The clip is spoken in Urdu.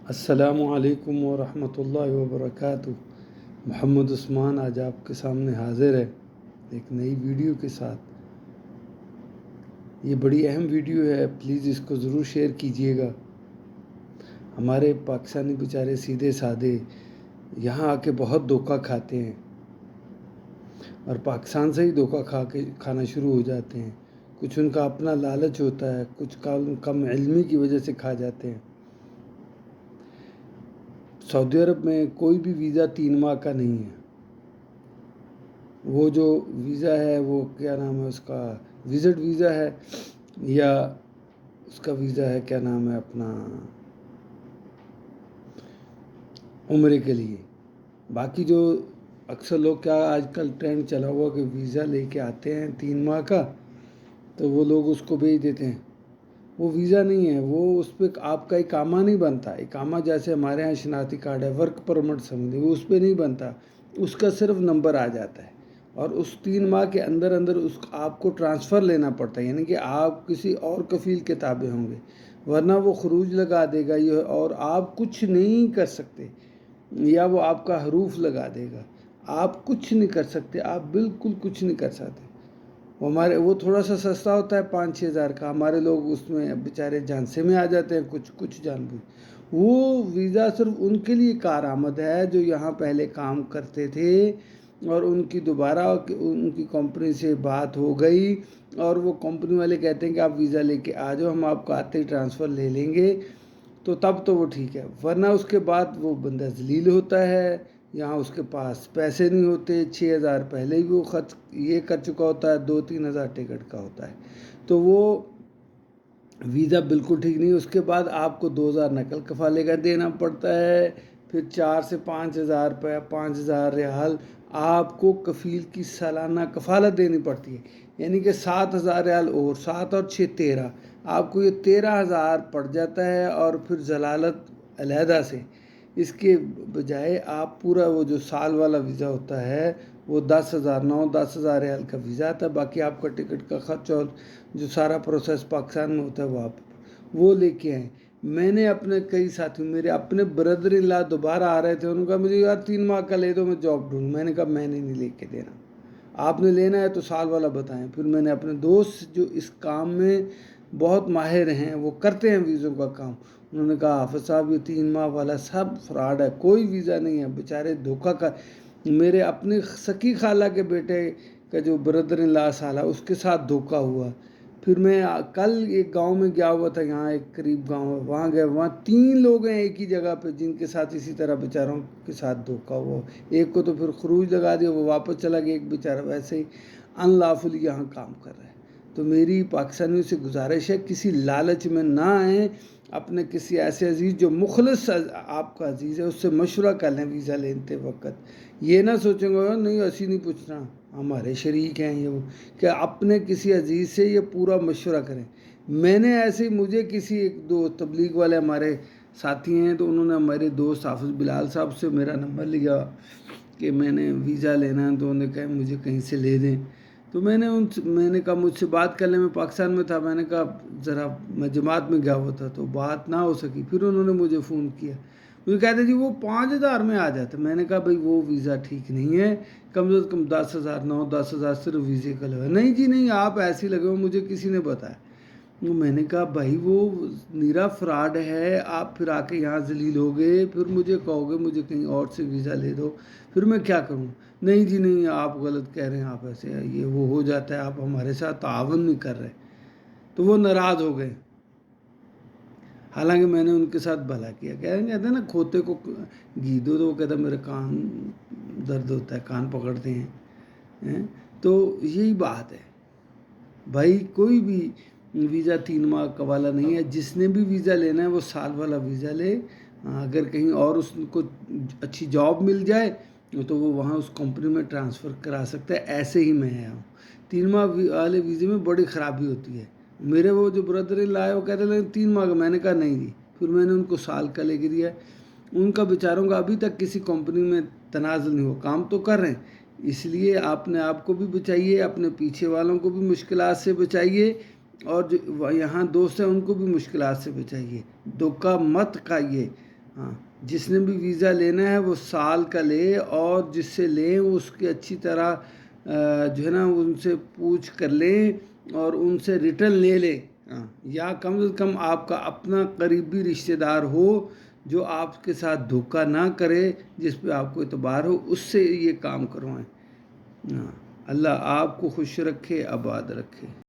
السلام علیکم ورحمۃ اللہ وبرکاتہ۔ محمد عثمان آج آپ کے سامنے حاضر ہے ایک نئی ویڈیو کے ساتھ۔ یہ بڑی اہم ویڈیو ہے، پلیز اس کو ضرور شیئر کیجئے گا۔ ہمارے پاکستانی بیچارے سیدھے سادے یہاں آ کے بہت دھوکہ کھاتے ہیں اور پاکستان سے ہی دھوکہ کھانا شروع ہو جاتے ہیں۔ کچھ ان کا اپنا لالچ ہوتا ہے، کچھ کم علمی کی وجہ سے کھا جاتے ہیں۔ سعودی عرب میں کوئی بھی ویزا 3 ماہ کا نہیں ہے۔ وہ جو ویزا ہے وہ کیا نام ہے اس کا، وزٹ ویزا ہے یا اس کا ویزا ہے کیا نام ہے اپنا عمرے کے لیے۔ باقی جو اکثر لوگ کیا آج کل ٹرینڈ چلا ہوا کہ ویزا لے کے آتے ہیں 3 ماہ کا، تو وہ لوگ اس کو بھیج دیتے ہیں۔ وہ ویزا نہیں ہے، وہ اس پہ آپ کا اقامہ نہیں بنتا۔ اقامہ جیسے ہمارے ہاں شناختی کارڈ ہے، ورک پرمٹ سمجھیں، وہ اس پہ نہیں بنتا، اس کا صرف نمبر آ جاتا ہے اور اس 3 ماہ کے اندر اس آپ کو ٹرانسفر لینا پڑتا ہے، یعنی کہ آپ کسی اور کفیل کے تابع ہوں گے، ورنہ وہ خروج لگا دے گا اور آپ کچھ نہیں کر سکتے، یا وہ آپ کا حروف لگا دے گا۔ آپ کچھ نہیں کر سکتے، آپ بالکل کچھ نہیں کر سکتے۔ وہ تھوڑا سا سستا ہوتا ہے 5-6 ہزار کا، ہمارے لوگ اس میں بیچارے جانسے میں آ جاتے ہیں، کچھ جان بھی۔ وہ ویزا صرف ان کے لیے کارآمد ہے جو یہاں پہلے کام کرتے تھے اور ان کی دوبارہ ان کی کمپنی سے بات ہو گئی اور وہ کمپنی والے کہتے ہیں کہ آپ ویزا لے کے آ جاؤ، ہم آپ کا آتے ہی ٹرانسفر لے لیں گے، تو تب تو وہ ٹھیک ہے، ورنہ اس کے بعد وہ بندہ ذلیل ہوتا ہے۔ یہاں اس کے پاس پیسے نہیں ہوتے، 6,000 پہلے ہی وہ خرچ یہ کر چکا ہوتا ہے، 2-3 ہزار ٹکٹ کا ہوتا ہے، تو وہ ویزا بالکل ٹھیک نہیں۔ اس کے بعد آپ کو 2,000 نقل کفالے کا دینا پڑتا ہے، پھر 4 سے 5,000 روپے، 5,000 ریال آپ کو کفیل کی سالانہ کفالت دینی پڑتی ہے، یعنی کہ 7,000 ریال اور 7 اور 6 13، آپ کو یہ 13,000 پڑ جاتا ہے۔ اور پھر ضلالت علیحدہ سے اس کے بجائے آپ پورا وہ جو سال والا ویزا ہوتا ہے وہ 10,000 ریال کا ویزا آتا ہے، باقی آپ کا ٹکٹ کا خرچ اور جو سارا پروسیس پاکستان میں ہوتا ہے وہ لے کے آئیں۔ میں نے اپنے کئی ساتھی، میرے اپنے بردر ان لا دوبارہ آ رہے تھے، انہوں نے کہا مجھے یار 3 ماہ کا لے دو، میں جاب ڈھونڈوں۔ میں نے کہا میں نے نہیں لے کے دینا، آپ نے لینا ہے تو سال والا بتائیں۔ پھر میں نے اپنے دوست جو اس کام میں بہت ماہر ہیں، وہ کرتے ہیں ویزوں کا کام، انہوں نے کہا حافظ صاحب یہ 3 ماہ والا سب فراڈ ہے، کوئی ویزا نہیں ہے، بیچارے دھوکہ کا۔ میرے اپنی سکی خالہ کے بیٹے کا جو بردر ان لا سالہ، اس کے ساتھ دھوکہ ہوا۔ پھر میں کل ایک گاؤں میں گیا ہوا تھا، یہاں ایک قریب گاؤں ہے، وہاں گیا، وہاں 3 لوگ ہیں ایک ہی جگہ پہ جن کے ساتھ اسی طرح بیچاروں کے ساتھ دھوکہ ہوا۔ ایک کو تو پھر خروج لگا دیا، وہ واپس چلا گیا، ایک بیچارہ ویسے ہی ان لافلی یہاں کام کر رہا ہے۔ تو میری پاکستانیوں سے گزارش ہے کسی لالچ میں نہ آئیں، اپنے کسی ایسے عزیز جو مخلص آپ کا عزیز ہے اس سے مشورہ کر لیں ویزا لیتے وقت۔ یہ نہ سوچیں گے نہیں ایسی نہیں پوچھنا، ہمارے شریک ہیں یہ وہ، کہ اپنے کسی عزیز سے یہ پورا مشورہ کریں۔ میں نے ایسے مجھے کسی ایک دو تبلیغ والے ہمارے ساتھی ہیں، تو انہوں نے ہمارے دوست حافظ بلال صاحب سے میرا نمبر لیا کہ میں نے ویزا لینا ہے، تو انہوں نے کہا مجھے کہیں سے لے دیں، تو میں نے کہا مجھ سے بات کر لیں، میں پاکستان میں تھا، میں نے کہا ذرا میں جماعت میں گیا ہوا تھا تو بات نہ ہو سکی۔ پھر انہوں نے مجھے فون کیا، مجھے کہتے جی وہ 5,000 میں آ جاتا ہے۔ میں نے کہا بھائی وہ ویزا ٹھیک نہیں ہے، کم سے کم 10,000 9-10,000 صرف ویزے کا لگا۔ نہیں جی نہیں، آپ ایسے لگے ہو، مجھے کسی نے بتایا۔ میں نے کہا بھائی وہ نیرا فراڈ ہے، آپ پھر آ کے یہاں ذلیل ہو گئے، پھر مجھے کہو گے مجھے کہیں اور سے ویزا لے دو، پھر میں کیا کروں؟ نہیں جی نہیں، آپ غلط کہہ رہے ہیں، آپ ایسے یہ وہ ہو جاتا ہے، آپ ہمارے ساتھ تعاون نہیں کر رہے۔ تو وہ ناراض ہو گئے، حالانکہ میں نے ان کے ساتھ بھلا کیا۔ کہتے ہیں نا کھوتے کو گھی دو، تو وہ کہتا ہے میرے کان درد ہوتا ہے، کان پکڑتے ہیں۔ تو یہی بات ہے بھائی، کوئی بھی ویزا 3 ماہ کا والا نہیں ہے، جس نے بھی ویزا لینا ہے وہ سال والا ویزا لے۔ اگر کہیں اور اس کو اچھی جاب مل جائے تو وہ وہاں اس کمپنی میں ٹرانسفر کرا سکتا ہے، ایسے ہی میں آیا ہوں۔ 3 ماہ والے ویزے میں بڑی خرابی ہوتی ہے۔ میرے وہ جو بردر لائے وہ کہتے ہیں 3 ماہ کا، میں نے کہا نہیں جی، پھر میں نے ان کو سال کا لے کے دیا۔ ان کا بیچاروں کا ابھی تک کسی کمپنی میں تنازل نہیں ہوا، کام تو کر رہے ہیں۔ اس لیے آپ کو بھی بچائیے، اپنے پیچھے والوں کو بھی مشکلات سے بچائیے، اور جو یہاں دوست ہیں ان کو بھی مشکلات سے بچائیے، دھوکہ مت کھائیے۔ ہاں، جس نے بھی ویزا لینا ہے وہ سال کا لے، اور جس سے لیں اس کی اچھی طرح جو ہے نا ان سے پوچھ کر لیں اور ان سے ریٹرن لے لیں. ہاں، یا کم از کم آپ کا اپنا قریبی رشتہ دار ہو جو آپ کے ساتھ دھوکہ نہ کرے، جس پہ آپ کو اعتبار ہو، اس سے یہ کام کروائیں. ہاں، اللہ آپ کو خوش رکھے، آباد رکھے.